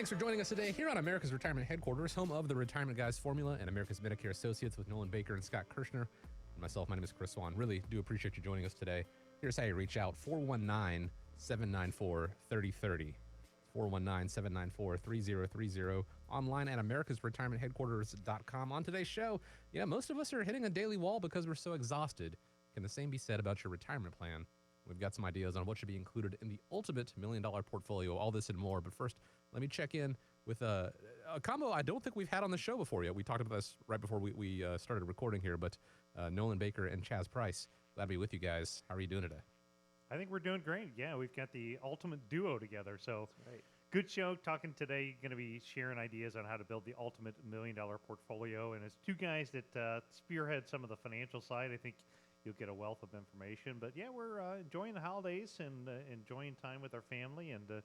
Thanks for joining us today here on America's Retirement Headquarters, home of the Retirement Guys Formula and America's Medicare Associates with Nolan Baker and Scott Kirshner. And myself, my name is Chris Swan. Really do appreciate you joining us today. Here's how you reach out, 419-794-3030. 419-794-3030. Online at americasretirementheadquarters.com. On today's show, most of us are hitting a daily wall because we're so exhausted. Can the same be said about your retirement plan? We've got some ideas on what should be included in the ultimate $1 million portfolio, all this and more. But first, let me check in with a combo I don't think we've had on the show before yet. We talked about this right before we started recording here, but Nolan Baker and Chaz Price. Glad to be with you guys. How are you doing today? I think we're doing great. Yeah, we've got the ultimate duo together. So Right. good show. Talking today, going to be sharing ideas on how to build the ultimate $1 million portfolio. And as two guys that spearhead some of the financial side, I think you'll get a wealth of information. But yeah, we're enjoying the holidays and enjoying time with our family, and of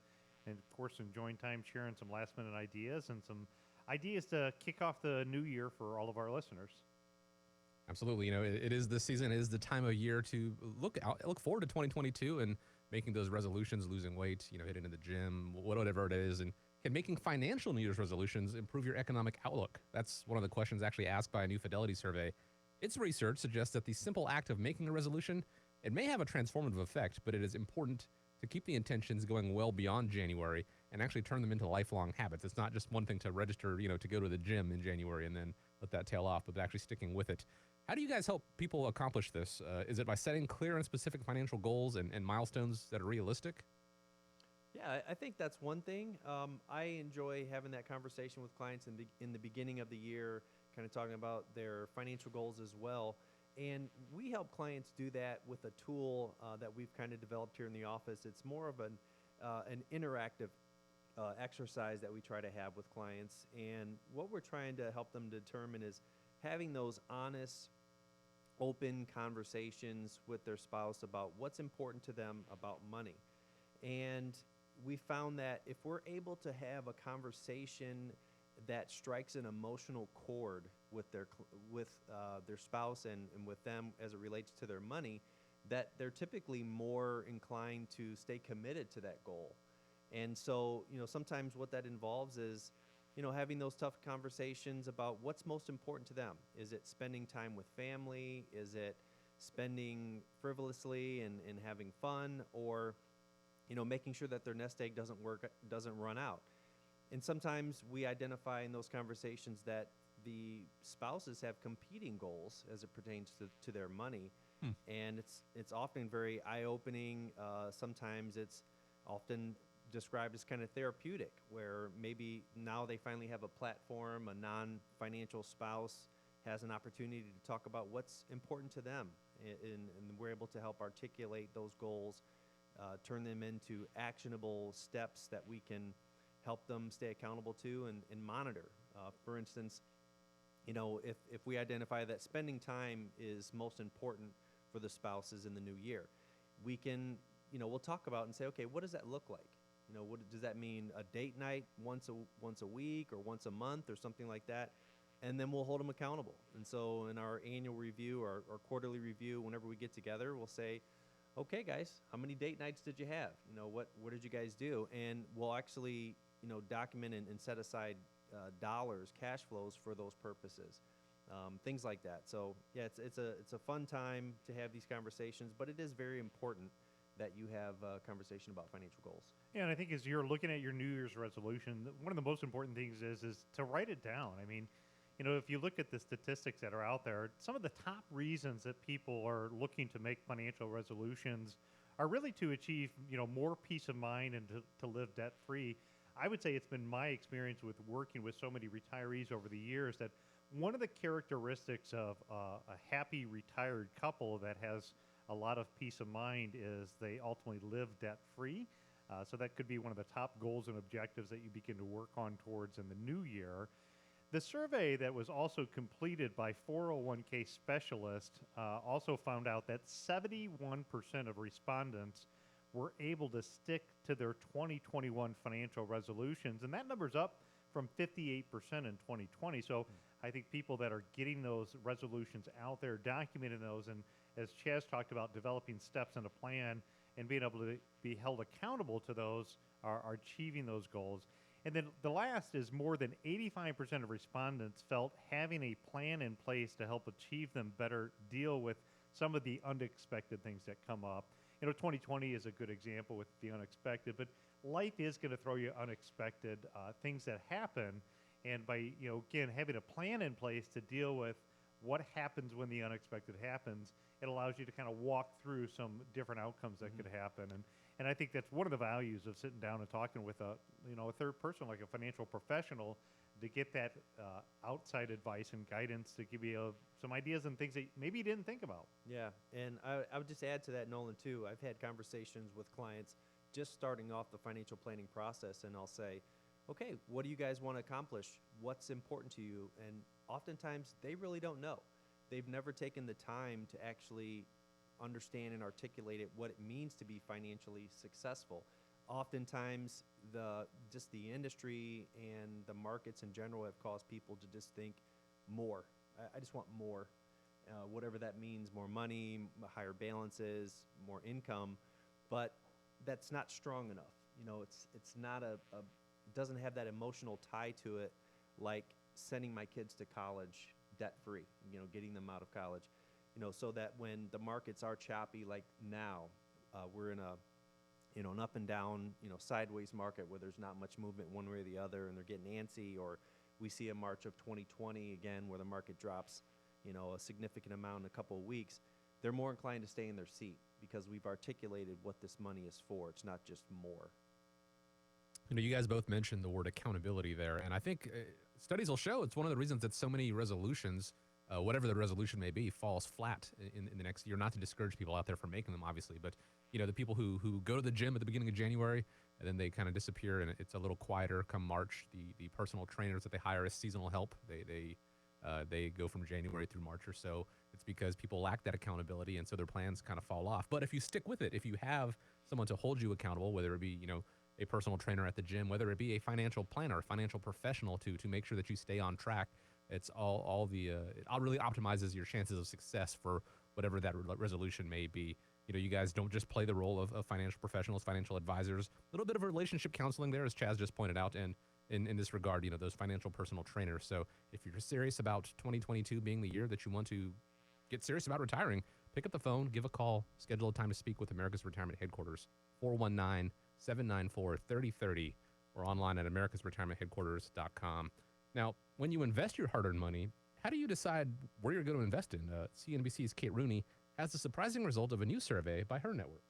course enjoying time sharing some last minute ideas and some ideas to kick off the new year for all of our listeners. Absolutely. It is this season. It is the time of year to look forward to 2022 and making those resolutions, losing weight, hitting in the gym, whatever it is. And can making financial New Year's resolutions improve your economic outlook? That's one of the questions actually asked by a new Fidelity survey. Its research suggests that the simple act of making a resolution, it may have a transformative effect, but it is important to keep the intentions going well beyond January and actually turn them into lifelong habits. It's not just one thing to register, to go to the gym in January and then let that tail off, but actually sticking with it. How do you guys help people accomplish this? Is it by setting clear and specific financial goals and milestones that are realistic? Yeah, I think that's one thing. I enjoy having that conversation with clients in the beginning of the year, kind of talking about their financial goals as well. And we help clients do that with a tool that we've kind of developed here in the office. It's more of an interactive exercise that we try to have with clients. And what we're trying to help them determine is having those honest, open conversations with their spouse about what's important to them about money. And we found that if we're able to have a conversation that strikes an emotional chord with their spouse and with them as it relates to their money, that they're typically more inclined to stay committed to that goal. And so, sometimes what that involves is, having those tough conversations about what's most important to them. Is it spending time with family? Is it spending frivolously and having fun? Or, making sure that their nest egg doesn't run out? And sometimes we identify in those conversations that the spouses have competing goals as it pertains to their money. And it's often very eye-opening. Sometimes it's often described as kind of therapeutic, where maybe now they finally have a platform, a non-financial spouse has an opportunity to talk about what's important to them. And we're able to help articulate those goals, turn them into actionable steps that we can help them stay accountable to and monitor. For instance, if we identify that spending time is most important for the spouses in the new year, we can, we'll talk about and say, okay, what does that look like? What does that mean? A date night once a week or once a month or something like that? And then we'll hold them accountable. And so in our annual review or quarterly review, whenever we get together, we'll say, okay, guys, how many date nights did you have? What did you guys do? And we'll actually, document and set aside dollars, cash flows for those purposes, things like that. So yeah, it's a fun time to have these conversations, but it is very important that you have a conversation about financial goals. Yeah, and I think as you're looking at your New Year's resolution, one of the most important things is to write it down. I mean, if you look at the statistics that are out there, some of the top reasons that people are looking to make financial resolutions are really to achieve, more peace of mind and to live debt-free. I would say it's been my experience with working with so many retirees over the years that one of the characteristics of a happy retired couple that has a lot of peace of mind is they ultimately live debt-free. So that could be one of the top goals and objectives that you begin to work on towards in the new year. The survey that was also completed by 401k specialists also found out that 71% of respondents were able to stick to their 2021 financial resolutions, and that number's up from 58% in 2020. So I think people that are getting those resolutions out there, documenting those, and as Chaz talked about, developing steps and a plan and being able to be held accountable to those are achieving those goals. And then the last is more than 85% of respondents felt having a plan in place to help achieve them better deal with some of the unexpected things that come up. 2020 is a good example with the unexpected, but life is going to throw you unexpected things that happen. And by, again, having a plan in place to deal with what happens when the unexpected happens, it allows you to kind of walk through some different outcomes that could happen. And I think that's one of the values of sitting down and talking with a third person like a financial professional to get that outside advice and guidance to give you some ideas and things that maybe you didn't think about. Yeah, and I would just add to that, Nolan, too. I've had conversations with clients just starting off the financial planning process, and I'll say, okay, what do you guys want to accomplish? What's important to you? And oftentimes, they really don't know. They've never taken the time to actually understand and articulate it, what it means to be financially successful. Oftentimes, the industry and the markets in general have caused people to just think more. I just want more, whatever that means, more money, higher balances, more income, but that's not strong enough. It's not doesn't have that emotional tie to it, like sending my kids to college debt-free, getting them out of college, so that when the markets are choppy like now, we're in an up and down, sideways market where there's not much movement one way or the other, and they're getting antsy, or we see a March of 2020 again where the market drops, a significant amount in a couple of weeks, they're more inclined to stay in their seat because we've articulated what this money is for. It's not just more. You guys both mentioned the word accountability there, and I think studies will show it's one of the reasons that so many resolutions, whatever the resolution may be, falls flat in the next year. Not to discourage people out there from making them, obviously, but the people who go to the gym at the beginning of January and then they kind of disappear and it's a little quieter come March. The personal trainers that they hire as seasonal help, they go from January through March or so. It's because people lack that accountability, and so their plans kind of fall off. But if you stick with it, if you have someone to hold you accountable, whether it be a personal trainer at the gym, whether it be a financial planner, a financial professional to make sure that you stay on track, it's it really optimizes your chances of success for whatever that resolution may be. You guys don't just play the role of financial professionals, financial advisors, a little bit of relationship counseling there, as Chaz just pointed out, and in this regard, those financial personal trainers. So if you're serious about 2022 being the year that you want to get serious about retiring, pick up the phone, give a call, schedule a time to speak with America's Retirement Headquarters, 419-794-3030, or online at americasretirementheadquarters.com. Now, when you invest your hard-earned money, how do you decide where you're going to invest in? CNBC's Kate Rooney has the surprising result of a new survey by her network.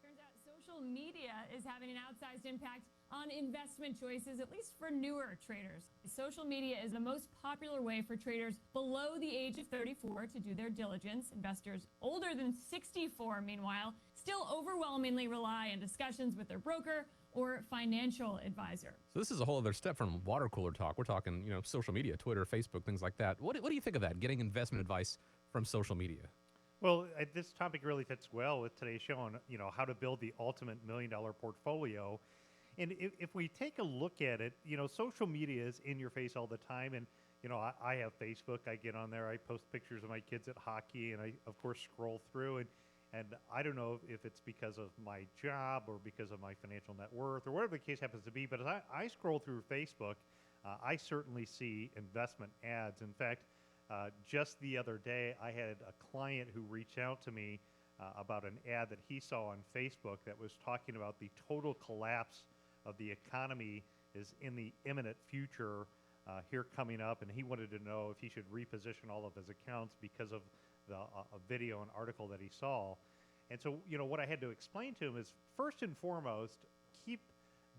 Turns out social media is having an outsized impact on investment choices, at least for newer traders. Social media is the most popular way for traders below the age of 34 to do their diligence. Investors older than 64, meanwhile, still overwhelmingly rely on discussions with their broker or financial advisor. So this is a whole other step from water cooler talk. We're talking, social media, Twitter, Facebook, things like that. What do you think of that, getting investment advice from social media? Well, this topic really fits well with today's show on, how to build the ultimate $1 million portfolio. And if we take a look at it, social media is in your face all the time. And, I have Facebook. I get on there. I post pictures of my kids at hockey. And I, of course, scroll through. And I don't know if it's because of my job or because of my financial net worth or whatever the case happens to be. But as I scroll through Facebook, I certainly see investment ads. In fact, just the other day, I had a client who reached out to me about an ad that he saw on Facebook that was talking about the total collapse of the economy is in the imminent future here coming up, and he wanted to know if he should reposition all of his accounts because of a video and article that he saw. And so, what I had to explain to him is, first and foremost, keep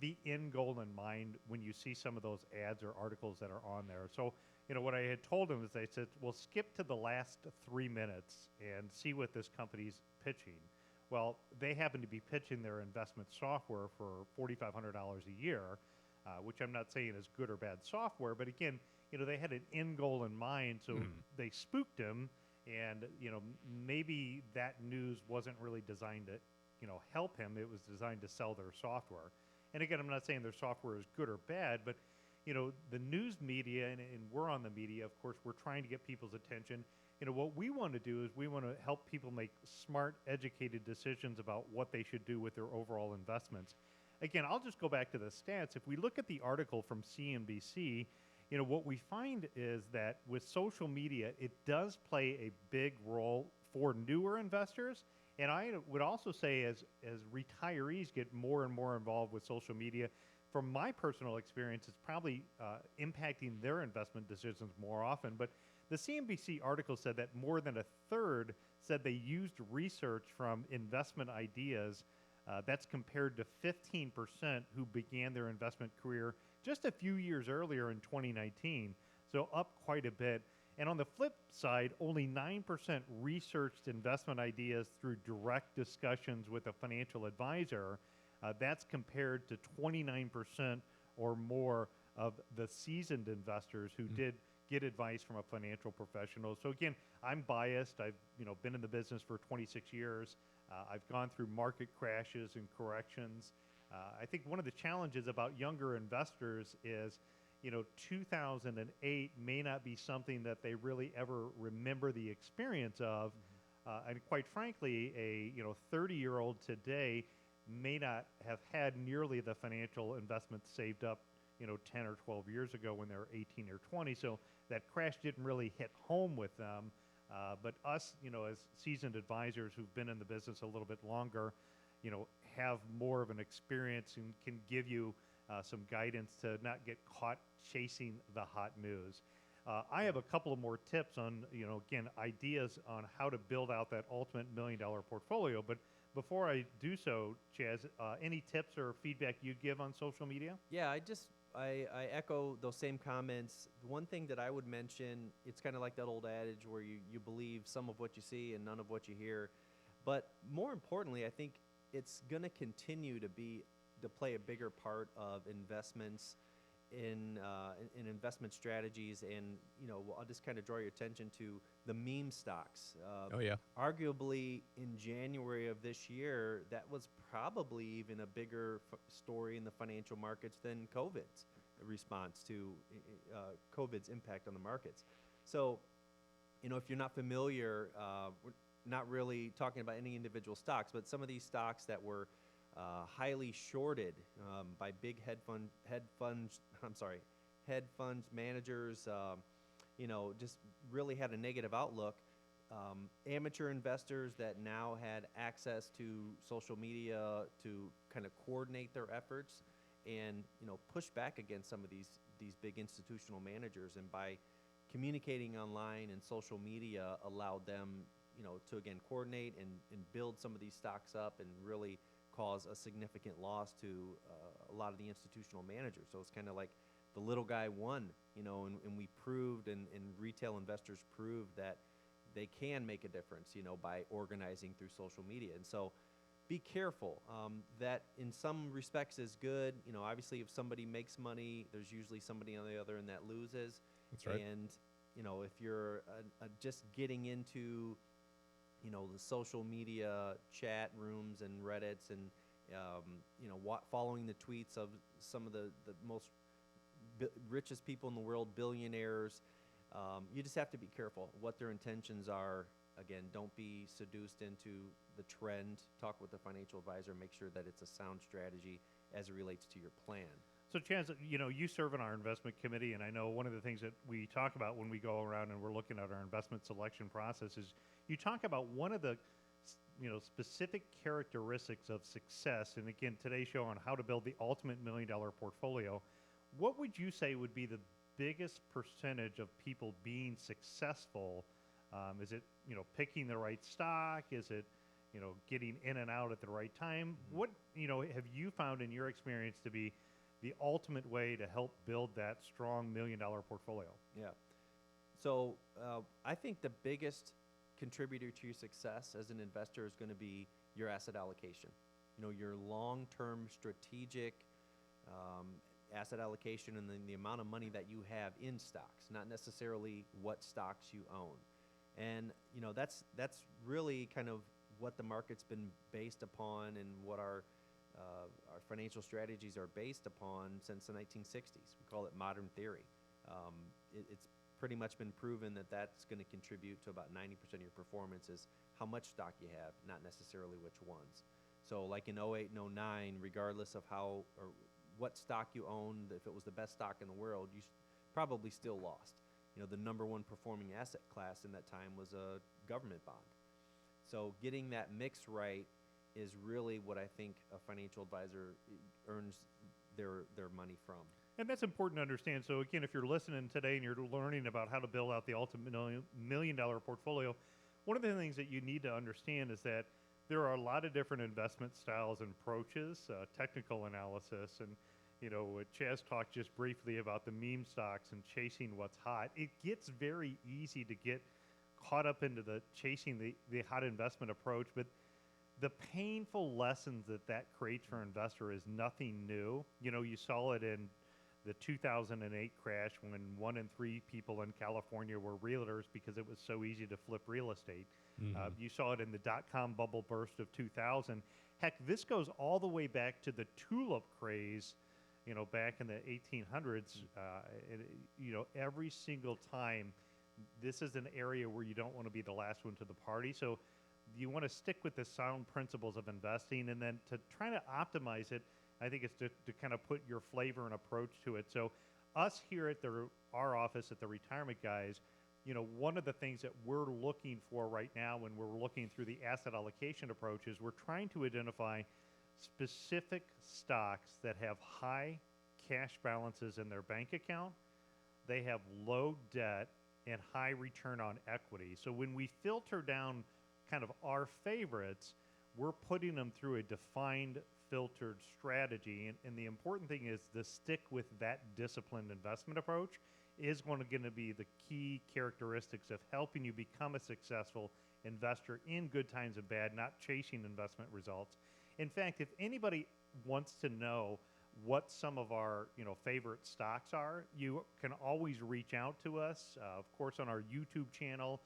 the end goal in mind when you see some of those ads or articles that are on there. So, what I had told him is I said, well, skip to the last 3 minutes and see what this company's pitching. Well, they happen to be pitching their investment software for $4,500 a year, which I'm not saying is good or bad software, but again, they had an end goal in mind, so they spooked him, and maybe that news wasn't really designed to help him. It was designed to sell their software. And again, I'm not saying their software is good or bad, but the news media, and we're on the media, of course, we're trying to get people's attention. What we want to do is we want to help people make smart, educated decisions about what they should do with their overall investments. again, I'll just go back to the stats. If we look at the article from CNBC, what we find is that with social media, it does play a big role for newer investors. And I would also say as retirees get more and more involved with social media, from my personal experience, it's probably impacting their investment decisions more often. But the CNBC article said that more than a third said they used research from investment ideas. That's compared to 15% who began their investment career just a few years earlier in 2019. So up quite a bit. And on the flip side, only 9% researched investment ideas through direct discussions with a financial advisor. That's compared to 29% or more of the seasoned investors who did get advice from a financial professional. So again, I'm biased. I've been in the business for 26 years. I've gone through market crashes and corrections. I think one of the challenges about younger investors is 2008 may not be something that they really ever remember the experience of. And quite frankly, a 30-year-old today may not have had nearly the financial investments saved up 10 or 12 years ago when they were 18 or 20. So that crash didn't really hit home with them. But us, as seasoned advisors who've been in the business a little bit longer, have more of an experience and can give you some guidance to not get caught chasing the hot news. I have a couple of more tips on, again, ideas on how to build out that ultimate $1 million portfolio. But before I do so, Chaz, any tips or feedback you'd give on social media? Yeah, I echo those same comments. The one thing that I would mention, it's kind of like that old adage where you believe some of what you see and none of what you hear. But more importantly, I think it's going to continue to play a bigger part of investments in investment strategies. And, I'll just kind of draw your attention to the meme stocks. Oh, yeah. Arguably, in January of this year, that was probably even a bigger story in the financial markets than COVID's response to COVID's impact on the markets. So, if you're not familiar, we're not really talking about any individual stocks, but some of these stocks that were highly shorted by big hedge fund managers, just really had a negative outlook. Amateur investors that now had access to social media to kind of coordinate their efforts and push back against some of these big institutional managers, and by communicating online and social media allowed them to again coordinate and build some of these stocks up and really cause a significant loss to a lot of the institutional managers. So it's kind of like the little guy won, and we proved, and retail investors proved that they can make a difference, by organizing through social media. And so be careful. That in some respects is good. Obviously if somebody makes money, there's usually somebody on the other end that loses. That's right. And, if you're just getting into the social media chat rooms and Reddits and, following the tweets of some of the most richest people in the world, billionaires, you just have to be careful what their intentions are. Again, don't be seduced into the trend. Talk with a financial advisor. Make sure that it's a sound strategy as it relates to your plan. So, Chaz, you serve in our investment committee, and I know one of the things that we talk about when we go around and we're looking at our investment selection process is you talk about one of the specific characteristics of success, and again, today's show on how to build the ultimate $1 million portfolio. What would you say would be the biggest percentage of people being successful? Is it picking the right stock? Is it getting in and out at the right time? What have you found in your experience to be the ultimate way to help build that strong $1 million portfolio? Yeah. So I think the biggest contributor to your success as an investor is going to be your asset allocation. Your long-term strategic asset allocation, and then the amount of money that you have in stocks, not necessarily what stocks you own. And that's really kind of what the market's been based upon, and what our financial strategies are based upon since the 1960s. We call it modern theory. It's pretty much been proven that that's going to contribute to about 90% of your performance is how much stock you have, not necessarily which ones. So like in '08 and '09, regardless of how or what stock you owned, if it was the best stock in the world, you probably still lost. The number one performing asset class in that time was a government bond. So getting that mix right is really what I think a financial advisor earns their money from. And that's important to understand. So again, if you're listening today and you're learning about how to build out the ultimate million-dollar portfolio, one of the things that you need to understand is that there are a lot of different investment styles and approaches, technical analysis, and Chaz talked just briefly about the meme stocks and chasing what's hot. It gets very easy to get caught up into the chasing the hot investment approach, but the painful lessons that creates for an investor is nothing new. You saw it in the 2008 crash when 1 in 3 people in California were realtors because it was so easy to flip real estate. You saw it in the dot-com bubble burst of 2000. Heck, this goes all the way back to the tulip craze, back in the 1800s. Every single time, this is an area where you don't want to be the last one to the party. So you want to stick with the sound principles of investing, and then to try to optimize it, I think it's to kind of put your flavor and approach to it. So us here at our office at the Retirement Guys, one of the things that we're looking for right now when we're looking through the asset allocation approaches, we're trying to identify specific stocks that have high cash balances in their bank account, they have low debt, and high return on equity. So when we filter down kind of our favorites, we're putting them through a defined, filtered strategy. And the important thing is to stick with that disciplined investment approach is going to be the key characteristics of helping you become a successful investor in good times and bad, not chasing investment results. In fact, if anybody wants to know what some of our favorite stocks are, you can always reach out to us. Of course, on our YouTube channel,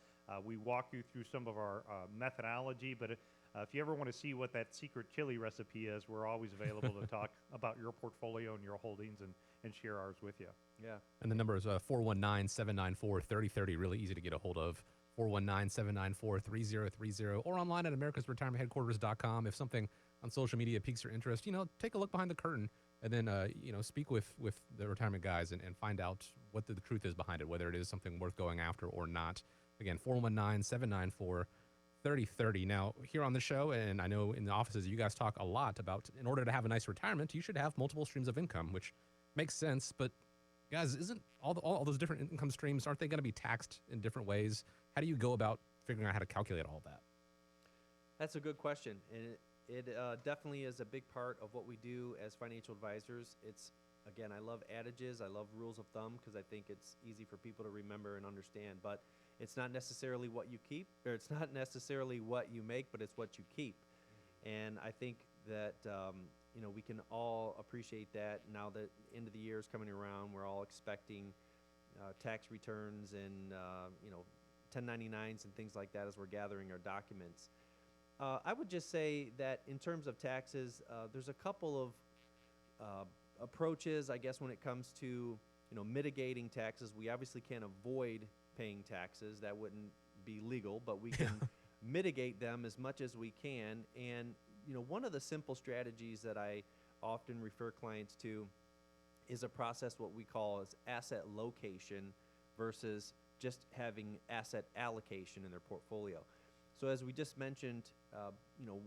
we walk you through some of our methodology. But if you ever want to see what that secret chili recipe is, we're always available to talk about your portfolio and your holdings and share ours with you. Yeah. And the number is 419-794-3030. Really easy to get a hold of. 419-794-3030, or online at americasretirementheadquarters.com. If something on social media piques your interest, take a look behind the curtain and then, speak with the Retirement Guys and find out what the truth is behind it, whether it is something worth going after or not. Again, 419-794-3030. Now, here on the show, and I know in the offices, you guys talk a lot about in order to have a nice retirement, you should have multiple streams of income, which makes sense. But guys, isn't all those different income streams, aren't they going to be taxed in different ways? How do you go about figuring out how to calculate all that? That's a good question, and it definitely is a big part of what we do as financial advisors. It's, again, I love adages, I love rules of thumb because I think it's easy for people to remember and understand, but it's not necessarily what you keep, or it's not necessarily what you make, but it's what you keep. And I think that we can all appreciate that now that end of the year is coming around. We're all expecting tax returns and 1099s and things like that as we're gathering our documents. I would just say that in terms of taxes, there's a couple of approaches, I guess, when it comes to mitigating taxes. We obviously can't avoid paying taxes. That wouldn't be legal, but we can mitigate them as much as we can. And one of the simple strategies that I often refer clients to is a process what we call as asset location versus just having asset allocation in their portfolio. So as we just mentioned,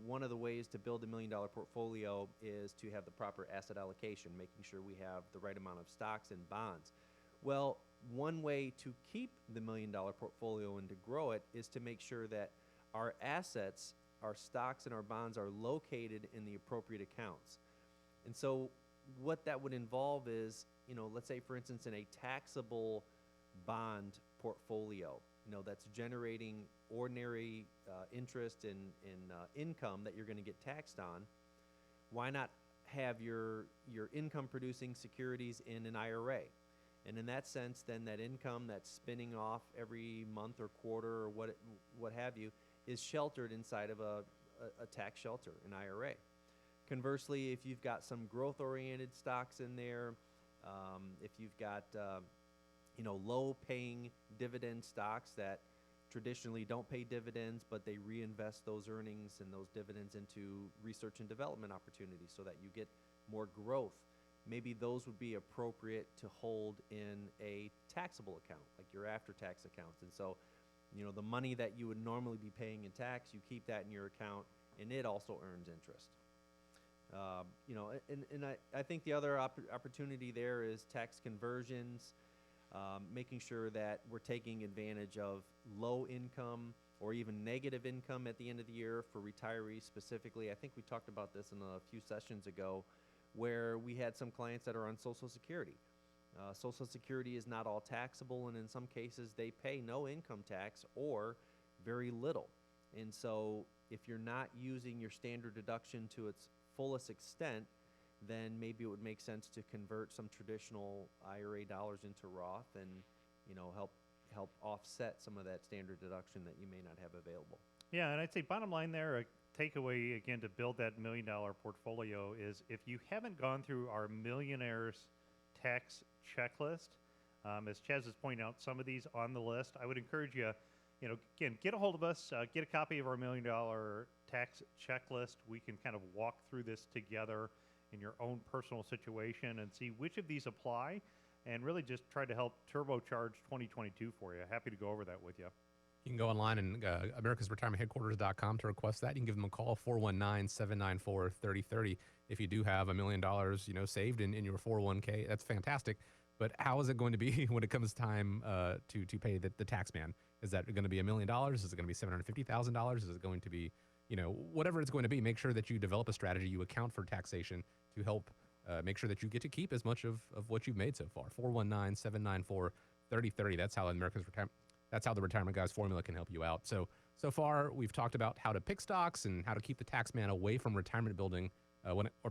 one of the ways to build $1 million portfolio is to have the proper asset allocation, making sure we have the right amount of stocks and bonds. Well, one way to keep the $1 million portfolio and to grow it is to make sure that our assets, our stocks and our bonds are located in the appropriate accounts. And so what that would involve is, let's say, for instance, in a taxable bond portfolio, that's generating ordinary interest in income that you're going to get taxed on, why not have your income producing securities in an IRA? And in that sense, then that income that's spinning off every month or quarter or what have you is sheltered inside of a tax shelter, an IRA. Conversely, if you've got some growth-oriented stocks in there, if you've got low-paying dividend stocks that traditionally don't pay dividends, but they reinvest those earnings and those dividends into research and development opportunities so that you get more growth. Maybe those would be appropriate to hold in a taxable account, like your after-tax accounts. And so, the money that you would normally be paying in tax, you keep that in your account, and it also earns interest. I think the other opportunity there is tax conversions, making sure that we're taking advantage of low income or even negative income at the end of the year for retirees specifically. I think we talked about this in a few sessions ago, where we had some clients that are on Social Security. Social Security is not all taxable, and in some cases they pay no income tax or very little. And so if you're not using your standard deduction to its fullest extent, then maybe it would make sense to convert some traditional IRA dollars into Roth and help offset some of that standard deduction that you may not have available. Yeah, and I'd say bottom line there, a takeaway again to build that $1 million portfolio is if you haven't gone through our millionaires tax checklist, as Chaz is pointing out, some of these on the list, I would encourage you, again, get a hold of us, get a copy of our $1 million tax checklist. We can kind of walk through this together in your own personal situation and see which of these apply and really just try to help turbocharge 2022 for you. Happy to go over that with you. You can go online and americasretirementheadquarters.com to request that. You can give them a call, 419-794-3030. If you do have $1 million, saved in your 401k, that's fantastic. But how is it going to be when it comes time to pay the tax man? Is that going to be $1 million? Is it going to be $750,000? Is it going to be, whatever it's going to be? Make sure that you develop a strategy, you account for taxation to help make sure that you get to keep as much of what you've made so far. 419-794-3030. That's how the Retirement Guys formula can help you out. So far we've talked about how to pick stocks and how to keep the tax man away from retirement building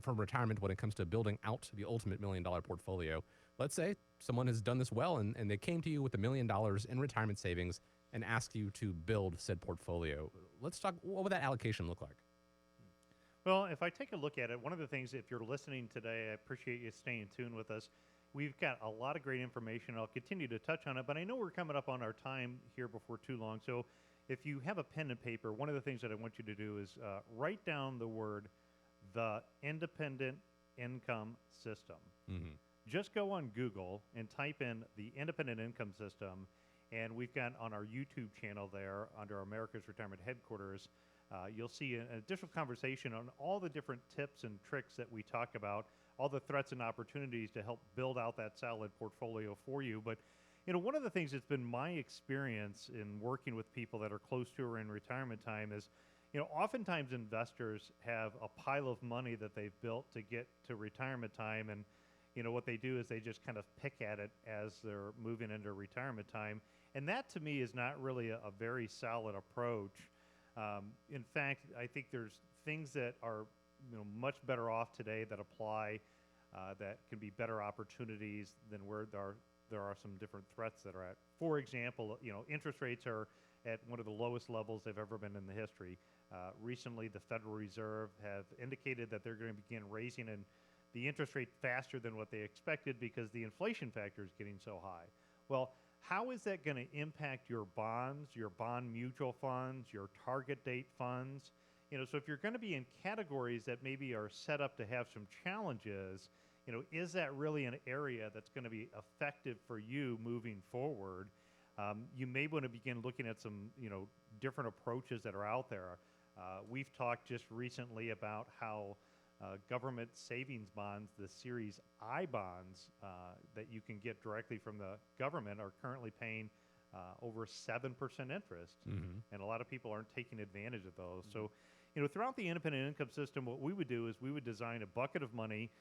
from retirement when it comes to building out the ultimate $1 million portfolio. Let's say someone has done this well and they came to you with $1 million in retirement savings and asked you to build said portfolio. Let's talk, what would that allocation look like? Well, if I take a look at it, one of the things, if you're listening today, I appreciate you staying tuned with us. We've got a lot of great information. I'll continue to touch on it, but I know we're coming up on our time here before too long. So if you have a pen and paper, one of the things that I want you to do is write down the word, the independent income system. Mm-hmm. Just go on Google and type in the independent income system, and we've got on our YouTube channel there under America's Retirement Headquarters, you'll see an additional conversation on all the different tips and tricks that we talk about, all the threats and opportunities to help build out that solid portfolio for you. But, one of the things that's been my experience in working with people that are close to or in retirement time is, oftentimes investors have a pile of money that they've built to get to retirement time, and what they do is they just kind of pick at it as they're moving into retirement time. And that to me is not really a very solid approach. In fact, I think there's things that are much better off today that apply that can be better opportunities than where there are some different threats that are at. For example, interest rates are at one of the lowest levels they've ever been in the history. Recently, the Federal Reserve have indicated that they're going to begin raising the interest rate faster than what they expected because the inflation factor is getting so high. Well, how is that going to impact your bonds, your bond mutual funds, your target date funds? So if you're going to be in categories that maybe are set up to have some challenges, is that really an area that's going to be effective for you moving forward? You may want to begin looking at some, different approaches that are out there. We've talked just recently about how government savings bonds, the Series I bonds that you can get directly from the government are currently paying over 7% interest. Mm-hmm. And a lot of people aren't taking advantage of those. So, throughout the independent income system, what we would do is we would design a bucket of money,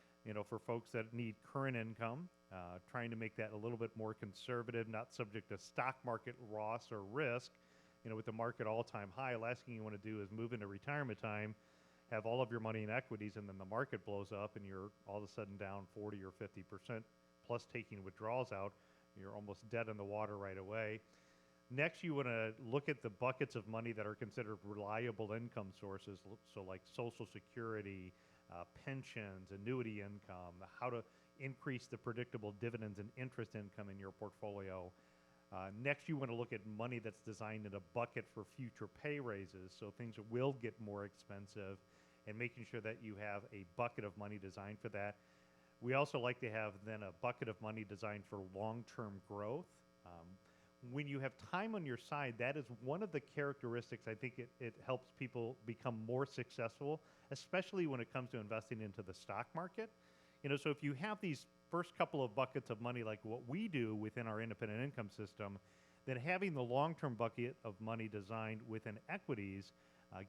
for folks that need current income, trying to make that a little bit more conservative, not subject to stock market loss or risk, with the market all-time high. Last thing you want to do is move into retirement time, have all of your money in equities, and then the market blows up and you're all of a sudden down 40 or 50% plus taking withdrawals out. You're almost dead in the water right away. Next, you want to look at the buckets of money that are considered reliable income sources, so like Social Security, pensions, annuity income, how to increase the predictable dividends and interest income in your portfolio. Next, you want to look at money that's designed in a bucket for future pay raises, so things will get more expensive, and making sure that you have a bucket of money designed for that. We also like to have then a bucket of money designed for long-term growth. When you have time on your side, that is one of the characteristics I think it helps people become more successful, especially when it comes to investing into the stock market. So if you have these first couple of buckets of money like what we do within our independent income system, then having the long-term bucket of money designed within equities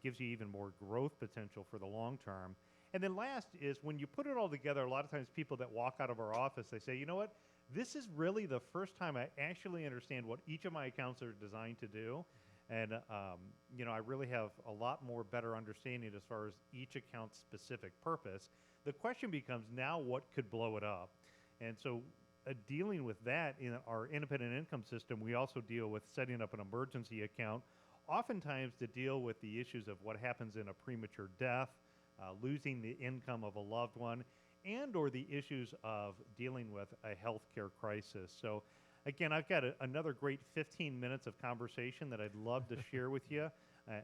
gives you even more growth potential for the long term. And then last is when you put it all together, a lot of times people that walk out of our office, they say, you know what, this is really the first time I actually understand what each of my accounts are designed to do. And, I really have a lot more better understanding as far as each account's specific purpose. The question becomes now what could blow it up? And so dealing with that in our independent income system, we also deal with setting up an emergency account, oftentimes to deal with the issues of what happens in a premature death, losing the income of a loved one, and or the issues of dealing with a healthcare crisis. So again, I've got another great 15 minutes of conversation that I'd love to share with you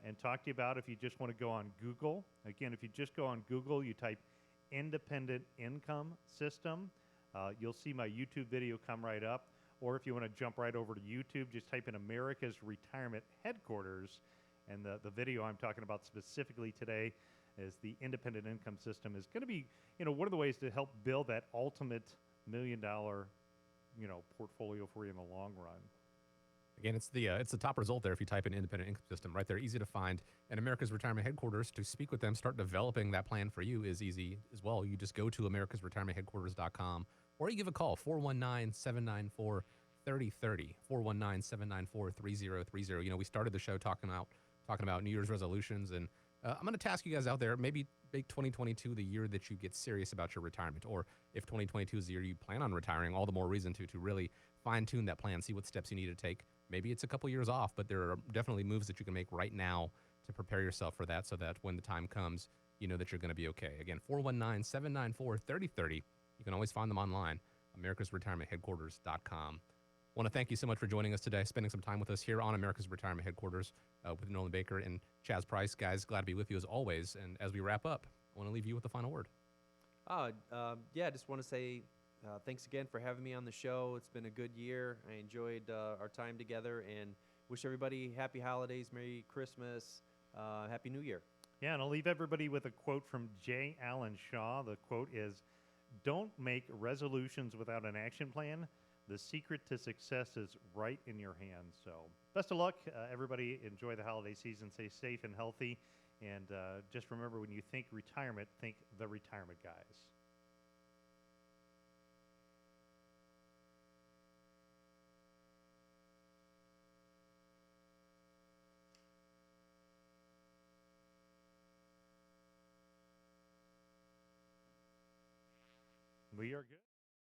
and talk to you about if you just want to go on Google. Again, if you just go on Google, you type independent income system, you'll see my YouTube video come right up. Or if you want to jump right over to YouTube, just type in America's Retirement Headquarters. And the video I'm talking about specifically today is the independent income system is going to be, one of the ways to help build that ultimate $1 million, portfolio for you in the long run. Again, it's the top result there if you type in independent income system right there, easy to find. And America's Retirement Headquarters, to speak with them, start developing that plan for you is easy as well. You just go to americasretirementheadquarters.com or you give a call, 419-794-3030, 419-794-3030. We started the show talking about New Year's resolutions, and I'm going to task you guys out there, maybe make 2022 the year that you get serious about your retirement, or if 2022 is the year you plan on retiring, all the more reason to really fine-tune that plan, see what steps you need to take. Maybe it's a couple years off, but there are definitely moves that you can make right now to prepare yourself for that so that when the time comes, you know that you're going to be okay. Again, 419-794-3030. You can always find them online, americasretirementheadquarters.com. Want to thank you so much for joining us today, spending some time with us here on America's Retirement Headquarters with Nolan Baker and Chaz Price. Guys, glad to be with you as always. And as we wrap up, I want to leave you with the final word. I just want to say thanks again for having me on the show. It's been a good year. I enjoyed our time together, and wish everybody happy holidays, Merry Christmas, Happy New Year. Yeah, and I'll leave everybody with a quote from J. Allen Shaw. The quote is, "Don't make resolutions without an action plan. The secret to success is right in your hands." So best of luck. Everybody enjoy the holiday season. Stay safe and healthy. And just remember, when you think retirement, think the retirement guys. We are good.